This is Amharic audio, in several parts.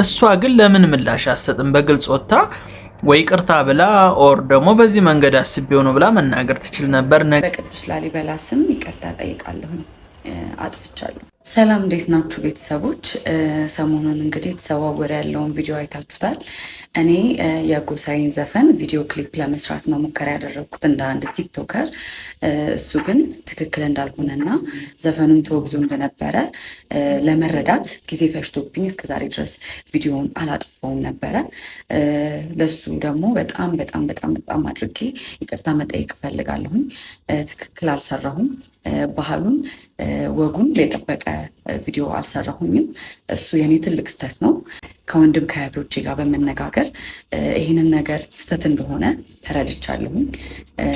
እሷ ግን ለምን ምላሽ አትሰጥም? በግልጽ ወጥታ ወይ ይቅርታ ብላ ኦር ደግሞ በዚህ መንገድ አስቤው ነው ብላ መናገር ትችል ነበር። በቅዱስ ላሊበላ ስም ይቅርታ ጠይቃለሁ፣ አጥፍቻለሁ። ሰላም እንዴት ናችሁ ቤተሰቦች? ሰሞኑን እንግዲህ የተዘዋወረ ያለውን ቪዲዮ አይታችሁታል። እኔ የጎሳዬን ዘፈን ቪዲዮ ክሊፕ ለመስራት ነው ሙከራ ያደረግኩት እንደ አንድ ቲክቶከር። እሱ ግን ትክክል እንዳልሆነና ዘፈኑን ተወግዞ እንደነበረ ለመረዳት ጊዜ ፈጅቶብኝ እስከዛሬ ድረስ ቪዲዮውን አላጠፋውም ነበረ። ለሱ ደግሞ በጣም በጣም በጣም በጣም አድርጌ ይቅርታ መጠየቅ እፈልጋለሁኝ። ትክክል አልሰራሁም። ባህሉን ወጉን የጠበቀ ቪዲዮ አልሰራሁኝም። እሱ የኔ ትልቅ ስህተት ነው። ከወንድም ከእህቶቼ ጋር በመነጋገር ይህንን ነገር ስህተት እንደሆነ ተረድቻለሁኝ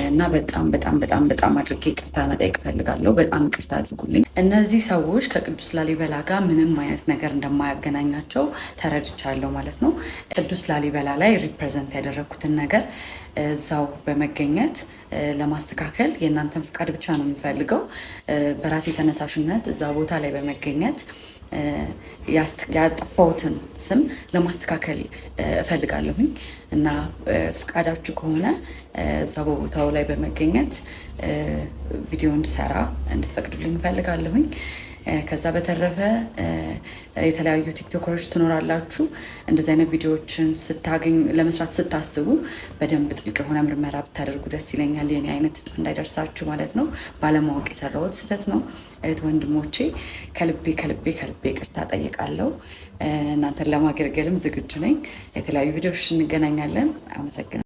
እና በጣም በጣም በጣም በጣም አድርጌ ይቅርታ መጠየቅ እፈልጋለሁ። በጣም ይቅርታ አድርጉልኝ። እነዚህ ሰዎች ከቅዱስ ላሊበላ ጋር ምንም አይነት ነገር እንደማያገናኛቸው ተረድቻለሁ ማለት ነው። ቅዱስ ላሊበላ ላይ ሪፕሬዘንት ያደረግኩትን ነገር እዛው በመገኘት ለማስተካከል የእናንተን ፍቃድ ብቻ ነው የምፈልገው። በራሴ ተነሳሽነት እዛ ቦታ ላይ በመገኘት ያጠፋሁትን ስም ለማስተካከል እፈልጋለሁኝ እና ፍቃዳችሁ ከሆነ እዛ በቦታው ላይ በመገኘት ቪዲዮ እንድሰራ እንድትፈቅዱልኝ እፈልጋለሁኝ። ከዛ በተረፈ የተለያዩ ቲክቶከሮች ትኖራላችሁ። እንደዚህ አይነት ቪዲዮዎችን ስታገኙ ለመስራት ስታስቡ በደንብ ጥልቅ የሆነ ምርመራ ብታደርጉ ደስ ይለኛል። የኔ አይነት እንዳይደርሳችሁ ማለት ነው። ባለማወቅ የሰራሁት ስህተት ነው። እህት ወንድሞቼ ከልቤ ከልቤ ከልቤ ይቅርታ ጠይቃለሁ። እናንተን ለማገልገልም ዝግጁ ነኝ። የተለያዩ ቪዲዮዎች እንገናኛለን። አመሰግናለሁ።